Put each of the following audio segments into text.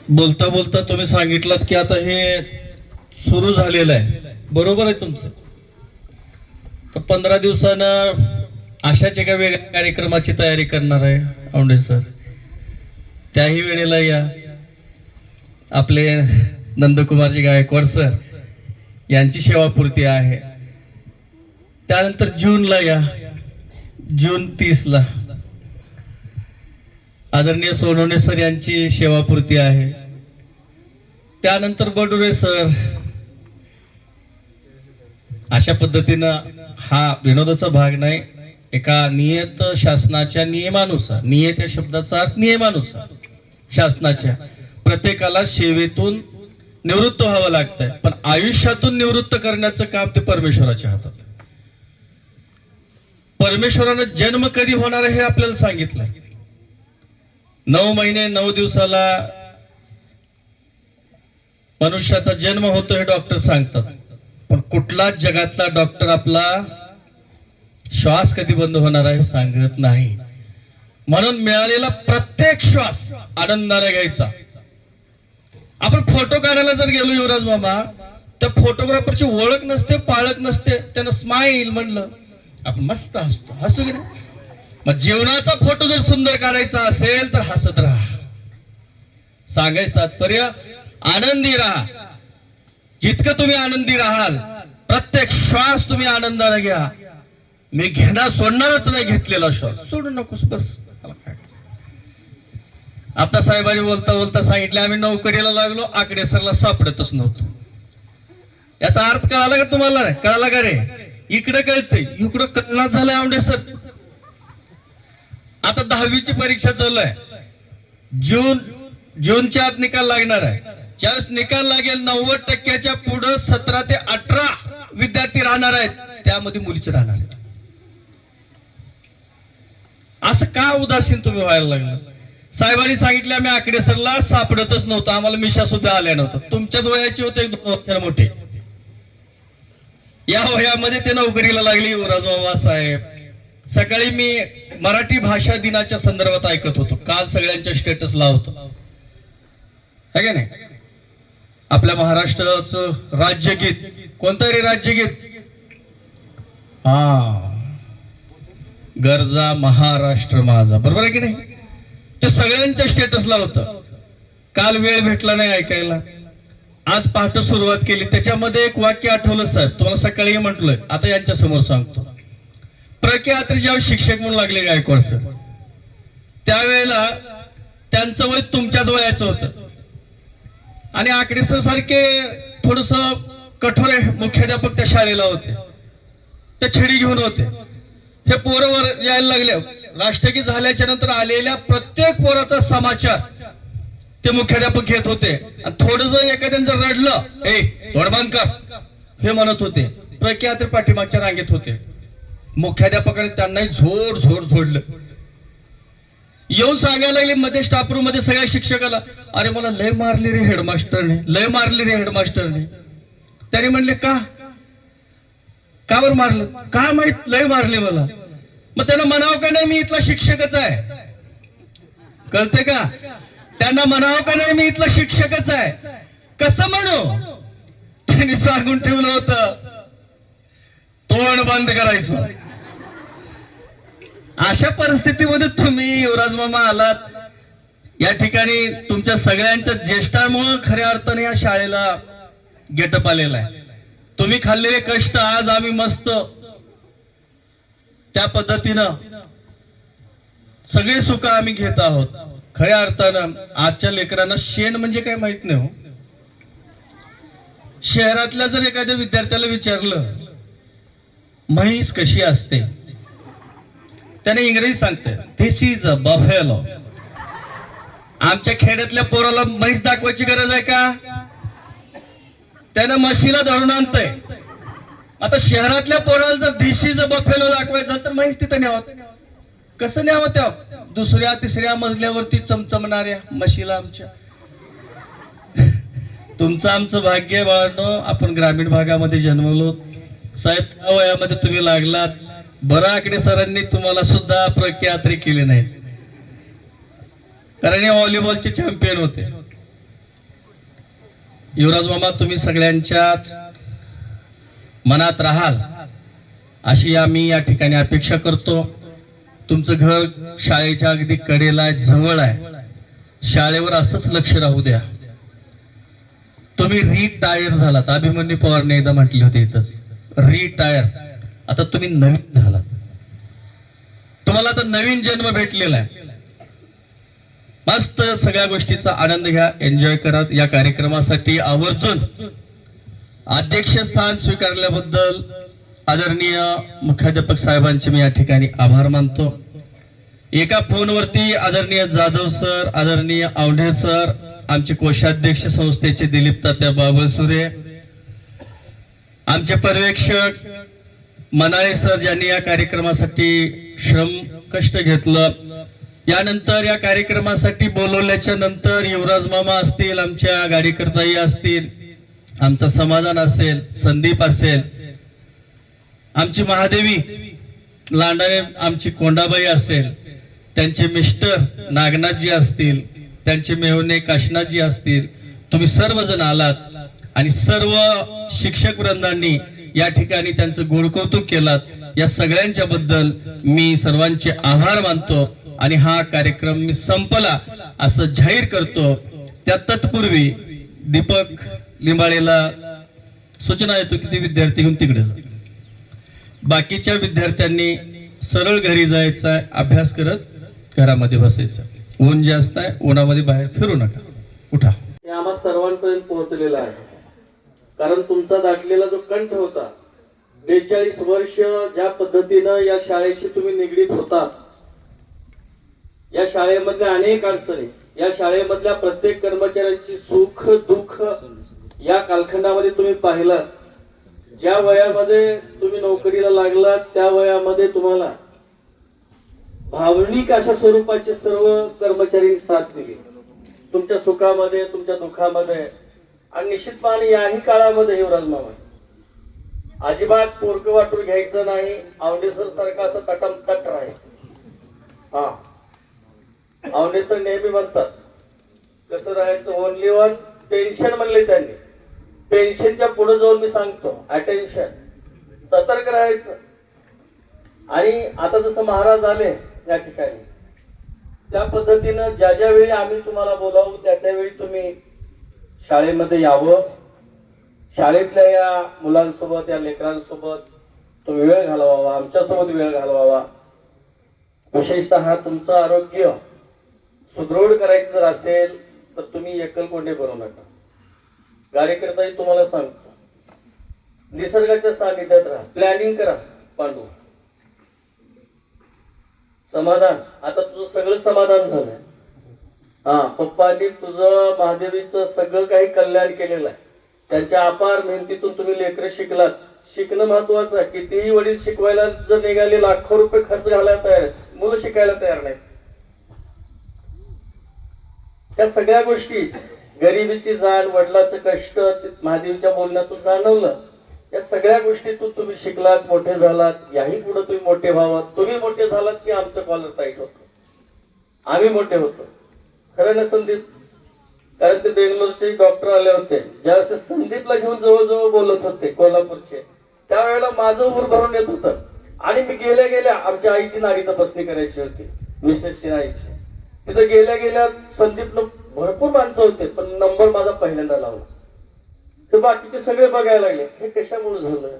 बोलता बोलता तुम्ही सांगितलं की आता हे सुरू झालेलं आहे, बरोबर आहे तुमचं. तर 15 दिवसानं अशाच एका वेगळ्या कार्यक्रमाची तयारी करणार आहे औंढे सर. त्याही वेळेला या आपले नंदकुमारजी गायकवाड सर यांची सेवापूर्ती आहे. त्यानंतर जूनला या, जून 30ला आदरणीय सोनवणे सर यांची सेवापूर्ती आहे. त्यानंतर बडुरे सर. अशा पद्धतीनं हा विनोदाचा भाग नाही, एका नियत शासनाच्या नियमानुसार, नियत या शब्दाचा अर्थ नियमानुसार, शासनाच्या प्रत्येकाला सेवेतून निवृत्त व्हावं लागतंय, पण आयुष्यातून निवृत्त करण्याचं काम ते परमेश्वराच्या हातात. परमेश्वरानं जन्म कधी होणार आहे हे आपल्याला सांगितलंय. 9 महिने 9 दिवसाला मनुष्याचा जन्म होतो हे डॉक्टर सांगतात, पण कुठलाच जगातला डॉक्टर आपला श्वास कधी बंद होणार आहे सांगत नाही. म्हणून मिळालेला प्रत्येक श्वास आनंदाने घ्यायचा. आपण फोटो काढायला जर गेलो युवराज मामा, त्या फोटोग्राफरची ओळख नसते, पाळख नसते, त्यानं स्माईल म्हणलं आपण मस्त हसतो, हसतो की नाही. मग जीवनाचा फोटो जर सुंदर काढायचा असेल तर हसत राहा. सांगायचं तात्पर्य आनंदी राहा. जितकं तुम्ही आनंदी राहाल, प्रत्येक श्वास तुम्ही आनंदाने घ्या. मी घेणार सोडणारच नाही, घेतलेला श्वास सोडू नकोस बस. आता साहेबांनी बोलता बोलता सांगितले आम्ही नोकरीला लागलो, आकडे सरला सापडतच नव्हतो. याचा अर्थ कळाला का तुम्हाला? कळाला का रे? इकडे कळतंय, इकडं कळणार झालंय औंढे सर. आता 10वीची परीक्षा चालू आहे. जूनच्या आत निकाल लागणार आहे. ज्यावेळेस निकाल लागेल 90% पुढे 17 ते 18 विद्यार्थी राहणार आहेत, त्यामध्ये मुलीचे राहणार आहेत. असं का उदासीन तुम्ही व्हायला लागलं? साहेबांनी सांगितले आम्ही आकडे सरला सापडतच नव्हतं, आम्हाला मिशा सुद्धा आल्या नव्हतं. तुमच्याच वयाचे होते, 1-2 वर्षांनी मोठे. या वयामध्ये ते नोकरीला लागले युवराज बाबा साहेब. सकाळी मी मराठी भाषा दिनाच्या संदर्भात ऐकत होतो. काल सगळ्यांच्या स्टेटस लावतो है का नाही. आपल्या महाराष्ट्राचं राज्यगीत कोणतं रे? राज्यगीत गरजा महाराष्ट्र माझा, बरोबर आहे की नाही? ते सगळ्यांच्या स्टेटसला होतं. काल वेळ भेटला नाही ऐकायला, आज पहाटे सुरुवात केली. त्याच्यामध्ये एक वाक्य आठवलं साहेब, तुम्हाला सकाळी म्हटलोय, आता यांच्या समोर सांगतो. प्रख्यात्री ज्यावेळी शिक्षक म्हणून लागले गायकवाड सर, त्यावेळेला त्यांचं वय तुमच्याच वयाचं होतं. आणि आकडे सर सारखे थोडस कठोर मुख्याध्यापक त्या शाळेला होते. ते छडी घेऊन होते. हे पोरं यायला लागले. राष्ट्रगीत झाल्याच्या नंतर आलेल्या प्रत्येक पोराचा समाचार ते मुख्याध्यापक घेत होते. आणि थोडं जर एखाद्याने जर रडलं, धोडबांधकर हे म्हणत होते. प्रख्यात्री पाठीमागच्या रांगेत होते. मुख्याध्यापकाने त्यांनाही झोड झोड झोडलं. येऊन सांगायला लागले मध्ये स्टाफ रूम मध्ये सगळ्या शिक्षकाला, अरे मला लय मारली रे हेडमास्टरने, लय मारली रे हेडमास्टरने. त्याने म्हणले का बरं मारलं? का माहित, लय मारले मला. मग त्यांना म्हणावं का नाही मी इथला शिक्षकच आहे? कळते का? त्यांना म्हणावं का नाही मी इथला शिक्षकच आहे? कसं म्हणू? त्यांनी सांगून ठेवलं होतं, तोंड बंद करायचं. अशा परिस्थितीमध्ये तुम्ही युवराज मामा आलात. या ठिकाणी तुमच्या सगळ्यांच्या ज्येष्ठांमुळे खऱ्या अर्थाने या शाळेला गेटअप आलेला आहे. तुम्ही खाल्लेले कष्ट आज आम्ही मस्त त्या पद्धतीनं सगळे सुख आम्ही घेत आहोत. खऱ्या अर्थानं आजच्या लेकरांना शेण म्हणजे काय माहित नाही हो. शहरातल्या जर एखाद्या विद्यार्थ्याला विचारलं म्हैस कशी असते, त्याने इंग्रजी सांगते दिस इज अ बफेलो. आमच्या खेड्यातल्या पोराला म्हैस दाखवायची गरज आहे का? त्यानं म्हशीला धरून आणतंय. आता शहरातल्या पोराला जर दिस इज अ बफेलो दाखवायचं तर म्हैस तिथं न्यावं. कसं न्यावं? त्या दुसऱ्या तिसऱ्या मजल्यावरती चमचमणाऱ्या म्हशीला आमच्या. तुमचं आमचं भाग्य बाळांनो, आपण ग्रामीण भागामध्ये जन्मलो. साहेब त्या वयामध्ये तुम्ही लागलात. बरं आकडे सरांनी तुम्हाला सुद्धा प्रख्यात्री केली नाही, कारण हे व्हॉलीबॉलचे चॅम्पियन होते. युवराज मामा, तुम्ही सगळ्यांच्याच मनात राहाल अशी आम्ही या ठिकाणी अपेक्षा करतो. तुमचं घर शाळेच्या अगदी कडेला आहे, जवळ आहे. शाळेवर असंच लक्ष राहू द्या. तुम्ही रिटायर झालात, अभिमन्यू पवारने एकदा म्हटले होते इथंच, रिटायर. आता तुम्ही नवीन झालात, तुम्हाला आता नवीन जन्म भेटलेला आहे. मस्त सगळ्या गोष्टीचा आनंद घ्या, एन्जॉय करा. या कार्यक्रमासाठी आवर्जून अध्यक्षस्थान स्वीकारल्याबद्दल आदरणीय मुख्याध्यापक साहेबांचे मी या ठिकाणी आभार मानतो. एका फोनवरती आदरणीय जाधव सर, आदरणीय औंढे सर, आमचे कोषाध्यक्ष संस्थेचे दिलीप तात्या बाबळसुरे, आमचे पर्यवेक्षक मनाळे सर, ज्यांनी या कार्यक्रमासाठी श्रम कष्ट घेतलं. यानंतर या कार्यक्रमासाठी बोलवल्याच्या नंतर युवराज मामा असतील, आमच्या गाडीकरताई असतील, आमचा समाधान असेल, संदीप असेल, आमची महादेवी लांडाने, आमची कोंडाबाई असेल, त्यांचे मिस्टर नागनाथजी असतील, त्यांचे मेहुणे काशनाथजी असतील, तुम्ही सर्वजण आलात आणि सर्व शिक्षक वृंदांनी या ठिकाणी त्यांचं गोडकौतुक केलात. या सगळ्यांच्या बद्दल मी सर्वांचे आभार मानतो आणि हा कार्यक्रम मी संपला असं जाहीर करतो. त्या तत्पूर्वी दीपक लिंबाळेला सूचना येतो की ते विद्यार्थी घेऊन तिकडे जा. बाकीच्या विद्यार्थ्यांनी सरळ घरी जायचं, अभ्यास करत घरामध्ये बसायचं. ऊन जास्त आहे, उन्हामध्ये बाहेर फिरू नका. उठा. हे आम्हा सर्वांपर्यंत पोहोचलेला आहे, कारण तुमचा दाटलेला जो कंठ होता, 42 वर्ष ज्या पद्धतीनं या शाळेशी तुम्ही निगडीत होता, या शाळेमधल्या अनेक अडचणी, या शाळेमधल्या प्रत्येक कर्मचाऱ्यांची सुख दुःख या कालखंडामध्ये तुम्ही पाहिलात. ज्या वयामध्ये तुम्ही नोकरीला लागलात त्या वयामध्ये तुम्हाला भावनिक अशा स्वरूपाचे सर्व कर्मचारी साथ दिली, तुमच्या सुखामध्ये, तुमच्या दुःखामध्ये. आणि निश्चितपणे याही काळामध्ये युवराज मामा अजिबात पोरकं वाटून घ्यायचं नाही. औंढेसर सारखं असं तटमतट राहायचं. हा, औंढेसर नेहमी म्हणतात कसं राहायचं, ओनली वन टेन्शन म्हणले त्यांनी. पेन्शनच्या पुढे जाऊन मी सांगतो अटेन्शन, सतर्क राहायचं. आणि आता जसं महाराज आले या ठिकाणी, त्या पद्धतीनं ज्या ज्या वेळी आम्ही तुम्हाला बोलावू त्या त्यावेळी तुम्ही शाळेमध्ये यावं. शाळेतल्या या मुलांसोबत, या लेकरांसोबत तुम्ही वेळ घालवावा, आमच्यासोबत वेळ घालवावा. विशेषतः तुमचं आरोग्य सुदृढ करायचं जर असेल तर तुम्ही एकलकोंडे करू नका. कार्यकर्ताही तुम्हाला सांगतो, निसर्गाच्या सानिध्यात राहा, प्लॅनिंग करा. पांडू, समाधान, आता तुझं सगळं समाधान झालंय. हा, पप्पांनी तुझं महादेवीचं सगळं काही कल्याण केलेलं आहे. त्यांच्या अपार मेहनतीतून तुम्ही लेकरं शिकलात. शिकणं महत्वाचं आहे. कितीही वडील शिकवायला जर निघाले, लाखो रुपये खर्च घालायला तयार आहेत, मुलं शिकायला तयार नाहीत. त्या सगळ्या गोष्टी, गरिबीची जाण, वडिलाचं कष्ट महादेवीच्या बोलण्यातून जाणवलं. या सगळ्या गोष्टीतून तुम्ही शिकलात, मोठे झालात. याही पुढे तुम्ही मोठे व्हावं. तुम्ही मोठे झालात की आमचं कॉलर टाईट होतं, आम्ही मोठे होतो. खरं ना संदीप? कारण ते बेंगलोरचे डॉक्टर आले होते, ज्यावेळेस ते संदीपला घेऊन जवळजवळ बोलत होते कोल्हापूरचे, त्यावेळेला माझं ऊर भरून येत होतं. आणि मी गेल्या गेल्या आमच्या आईची नाडी तपासणी करायची होती, मिसेसची आईची. तिथं गेल्या गेल्या संदीपनं भरपूर माणसं होते, पण नंबर माझा पहिल्यांदा लावला. तर बाकीचे सगळे बघायला लागले, हे कशामुळे झालं?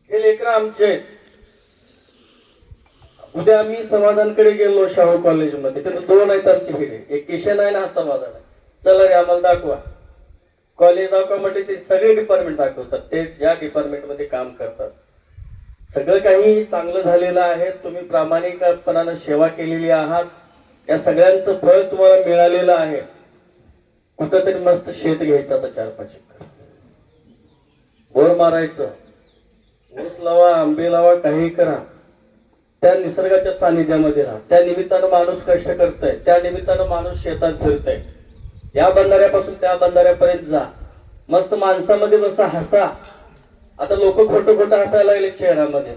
हे लेकरं आमचे आहेत. उद्या आम्ही समाधानकडे गेलो शाहू कॉलेजमध्ये, तिथे 2 आहेत आमचे हिरे, एक किशन आहे ना हा समाधान आहे. चला रे आम्हाला दाखवा. कॉलेज दाखवा म्हटले ते सगळे डिपार्टमेंट दाखवतात, ते ज्या डिपार्टमेंट मध्ये काम करतात. सगळं काही चांगलं झालेलं आहे. तुम्ही प्रामाणिकपणानं सेवा केलेली आहात. या सगळ्यांचं फळ तुम्हाला मिळालेलं आहे. कुठंतरी मस्त शेत घ्यायचं, आता 4-5 एकर बोर मारायचं, ऊस लावा, आंबे लावा, काही करा. त्या निसर्गाच्या सानिध्यामध्ये राहा. त्या निमित्तानं माणूस कष्ट करतोय, त्या निमित्तानं माणूस शेतात फिरतोय. या बंधाऱ्यापासून त्या बंधाऱ्यापर्यंत जा, मस्त माणसामध्ये बसा, हसा. आता लोक खोटं खोटं हसायला लागले शहरामध्ये,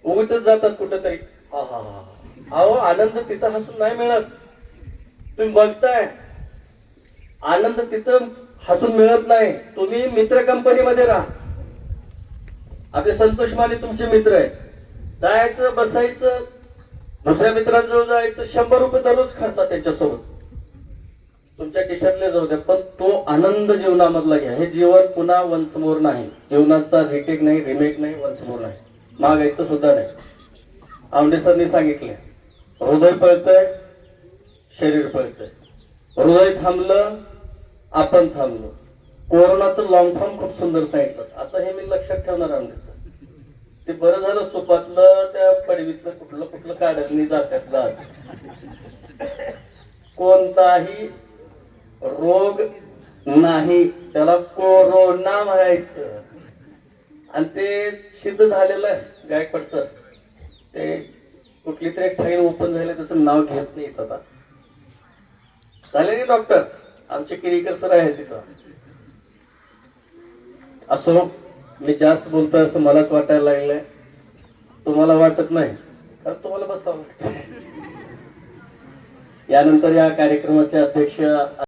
उगीच जातात कुठंतरी. हा हा हा, अहो आनंद तिथं हसून नाही मिळत. तुम्ही बघताय आनंद तिथं हसून मिळत नाही. तुम्ही मित्र कंपनीमध्ये राहा. आपले संतोष माने तुमचे मित्र आहे. जायचं बसायचं, दुसऱ्या मित्रांजवळ जायचं, 100 रुपये दररोज खर्चा त्यांच्यासोबत. तुमच्या खिशातले जाऊ द्या, पण तो आनंद जीवनामधला घ्या. हे जीवन पुन्हा वन्स मोर नाही. जीवनाचा रिटेक नाही, रिमेक नाही, वन्स मोर नाही, मागायचं सुद्धा नाही. आवडे सरनी सांगितले, हृदय पळतंय, शरीर पळतंय. हृदय थांबलं, आपण थांबलो. कोरोनाचं लॉंग फॉर्म खूप सुंदर सांगितलं. आता हे मी लक्षात ठेवणार आवडे सर. ते बरं झालं सुपातलं त्या पडवीतलं कुठलं कुठलं काढलं जात्यातलं. कोणताही रोग नाही, त्याला कोरोना म्हणायचं. आणि ते सिद्ध झालेलं आहे. गायकवाड सर ते कुठली तरी एक फाईल ओपन झाली, त्याचं नाव घेत नाही आता. झाले नाही डॉक्टर आमचे किरीकर सर आहेत तिथं. असो, मी जास्त बोलतोय असं मलाच वाटायला लागलंय. तुम्हाला वाटत नाही, कारण तुम्हाला बसावं. यानंतर या कार्यक्रमाचे अध्यक्ष